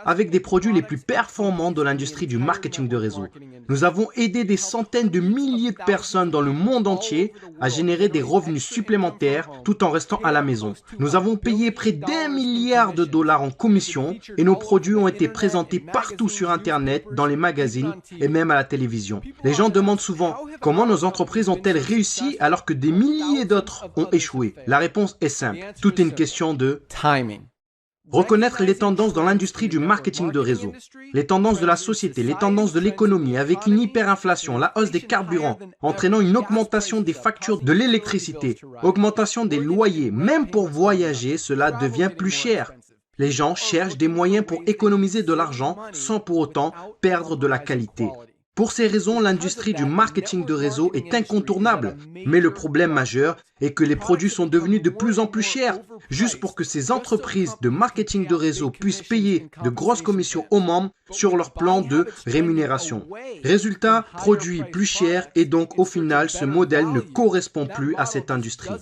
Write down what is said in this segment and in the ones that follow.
avec des produits les plus performants de l'industrie du marketing de réseau. Nous avons aidé des centaines de milliers de personnes dans le monde entier à générer des revenus supplémentaires tout en restant à la maison. Nous avons payé près d'1 milliard de dollars en commission et nos produits ont été présentés partout sur Internet, dans les magazines et même à la télévision. Les gens demandent souvent comment nos entreprises ont-elles réussi alors que des milliers d'autres ont échoué. La réponse est simple. Tout est une question de timing. Reconnaître les tendances dans l'industrie du marketing de réseau, les tendances de la société, les tendances de l'économie avec une hyperinflation, la hausse des carburants, entraînant une augmentation des factures de l'électricité, augmentation des loyers, même pour voyager, cela devient plus cher. Les gens cherchent des moyens pour économiser de l'argent sans pour autant perdre de la qualité. Pour ces raisons, l'industrie du marketing de réseau est incontournable. Mais le problème majeur est que les produits sont devenus de plus en plus chers. Juste pour que ces entreprises de marketing de réseau puissent payer de grosses commissions aux membres sur leur plan de rémunération. Résultat, produits plus chers et donc au final, ce modèle ne correspond plus à cette industrie.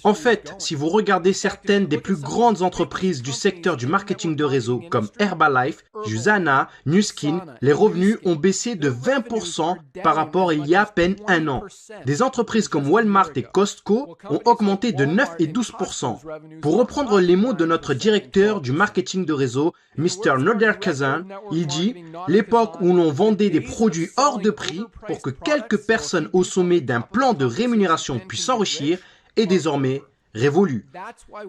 En fait, si vous regardez certaines des plus grandes entreprises du secteur du marketing de réseau comme Herbalife, Usana, Nu Skin, les revenus ont baissé de 20% par rapport à il y a à peine un an. Des entreprises comme Walmart et Costco ont augmenté de 9 et 12%. Pour reprendre les mots de notre directeur du marketing de réseau, Mr. Nader Kazan, il dit « L'époque où l'on vendait des produits hors de prix pour que quelques personnes au sommet d'un plan de rémunération puissent s'enrichir est désormais révolue. »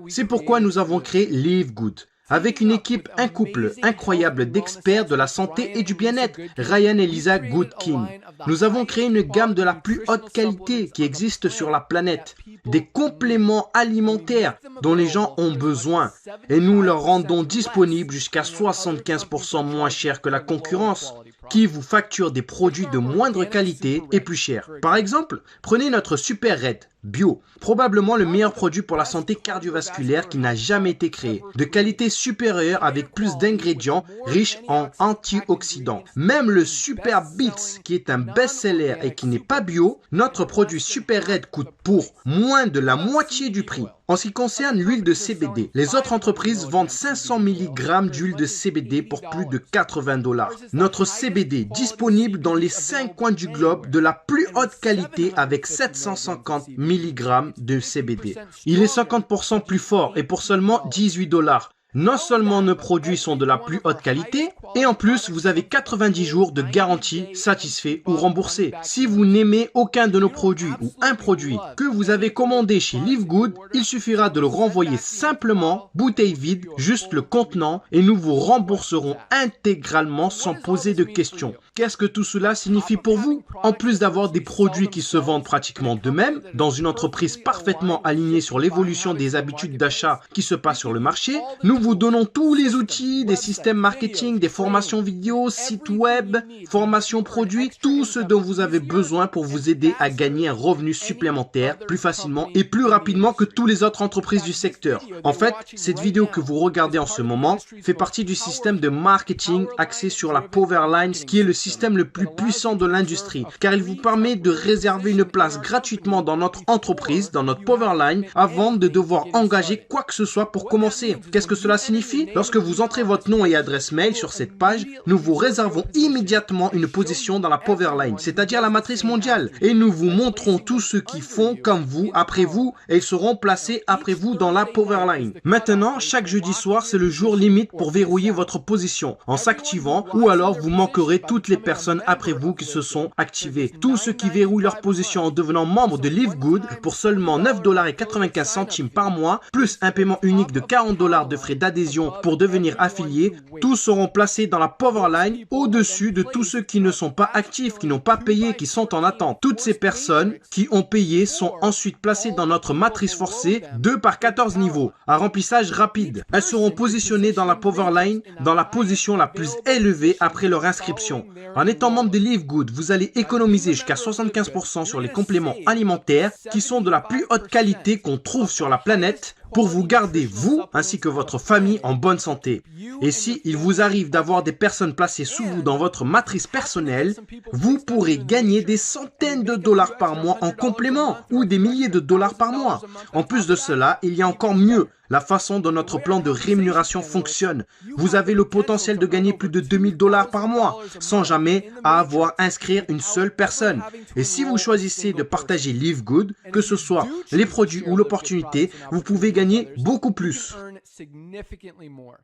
C'est pourquoi nous avons créé Live Good. Avec une équipe, un couple incroyable d'experts de la santé et du bien-être, Ryan et Lisa Goodkin. Nous avons créé une gamme de la plus haute qualité qui existe sur la planète. Des compléments alimentaires dont les gens ont besoin. Et nous leur rendons disponibles jusqu'à 75% moins cher que la concurrence, qui vous facture des produits de moindre qualité et plus chers. Par exemple, prenez notre Super Red Bio, probablement le meilleur produit pour la santé cardiovasculaire qui n'a jamais été créé. De qualité supérieure avec plus d'ingrédients riches en antioxydants. Même le Super Beats, qui est un best-seller et qui n'est pas bio, notre produit Super Red coûte pour moins de la moitié du prix. En ce qui concerne l'huile de CBD, les autres entreprises vendent 500 mg d'huile de CBD pour plus de 80 $. Notre CBD, disponible dans les 5 coins du globe de la plus haute qualité avec 750 mg de CBD. Il est 50% plus fort et pour seulement 18 $. Non seulement nos produits sont de la plus haute qualité, et en plus, vous avez 90 jours de garantie satisfait ou remboursé. Si vous n'aimez aucun de nos produits ou un produit que vous avez commandé chez Live Good, il suffira de le renvoyer simplement, bouteille vide, juste le contenant, et nous vous rembourserons intégralement sans poser de questions. Qu'est-ce que tout cela signifie pour vous? En plus d'avoir des produits qui se vendent pratiquement d'eux-mêmes, dans une entreprise parfaitement alignée sur l'évolution des habitudes d'achat qui se passent sur le marché, nous vous donnons tous les outils, des systèmes marketing, des formations vidéo, sites web, formations produits, tout ce dont vous avez besoin pour vous aider à gagner un revenu supplémentaire plus facilement et plus rapidement que toutes les autres entreprises du secteur. En fait, cette vidéo que vous regardez en ce moment fait partie du système de marketing axé sur la Powerline, qui est le système le plus puissant de l'industrie, car il vous permet de réserver une place gratuitement dans notre entreprise, dans notre Powerline, avant de devoir engager quoi que ce soit pour commencer. Qu'est-ce que cela signifie? Lorsque vous entrez votre nom et adresse mail sur cette page, nous vous réservons immédiatement une position dans la Powerline, c'est-à-dire la matrice mondiale, et nous vous montrons tous ceux qui font comme vous, après vous, et ils seront placés après vous dans la Powerline. Maintenant, chaque jeudi soir, c'est le jour limite pour verrouiller votre position en s'activant, ou alors vous manquerez toutes les personnes après vous qui se sont activées. Tous ceux qui verrouillent leur position en devenant membre de Live Good pour seulement 9,95 $ par mois, plus un paiement unique de 40 $ de frais d'adhésion pour devenir affiliés, tous seront placés dans la Powerline au-dessus de tous ceux qui ne sont pas actifs, qui n'ont pas payé, qui sont en attente. Toutes ces personnes qui ont payé sont ensuite placées dans notre matrice forcée 2 par 14 niveaux, à remplissage rapide. Elles seront positionnées dans la Powerline dans la position la plus élevée après leur inscription. En étant membre de Live Good, vous allez économiser jusqu'à 75% sur les compléments alimentaires qui sont de la plus haute qualité qu'on trouve sur la planète. pour vous garder, vous, ainsi que votre famille, en bonne santé. Et si il vous arrive d'avoir des personnes placées sous vous dans votre matrice personnelle, vous pourrez gagner des centaines de dollars par mois en complément ou des milliers de dollars par mois. En plus de cela, il y a encore mieux. La façon dont notre plan de rémunération fonctionne. Vous avez le potentiel de gagner plus de 2000 dollars par mois sans jamais avoir à inscrire une seule personne. Et si vous choisissez de partager Live Good, que ce soit les produits ou l'opportunité, vous pouvez gagner beaucoup plus.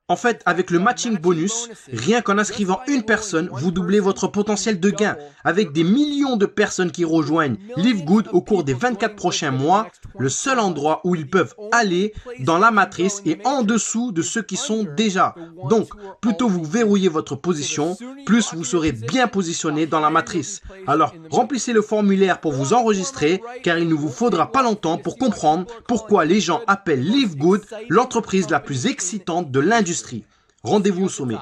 En fait, avec le matching bonus, rien qu'en inscrivant une personne, vous doublez votre potentiel de gain. Avec des millions de personnes qui rejoignent Live Good au cours des 24 prochains mois, le seul endroit où ils peuvent aller dans la matrice est en dessous de ceux qui sont déjà. Donc, plus tôt vous verrouillez votre position, plus vous serez bien positionné dans la matrice. Alors, remplissez le formulaire pour vous enregistrer, car il ne vous faudra pas longtemps pour comprendre pourquoi les gens appellent Live Good l'entreprise la plus excitante de l'industrie. Rendez-vous au sommet.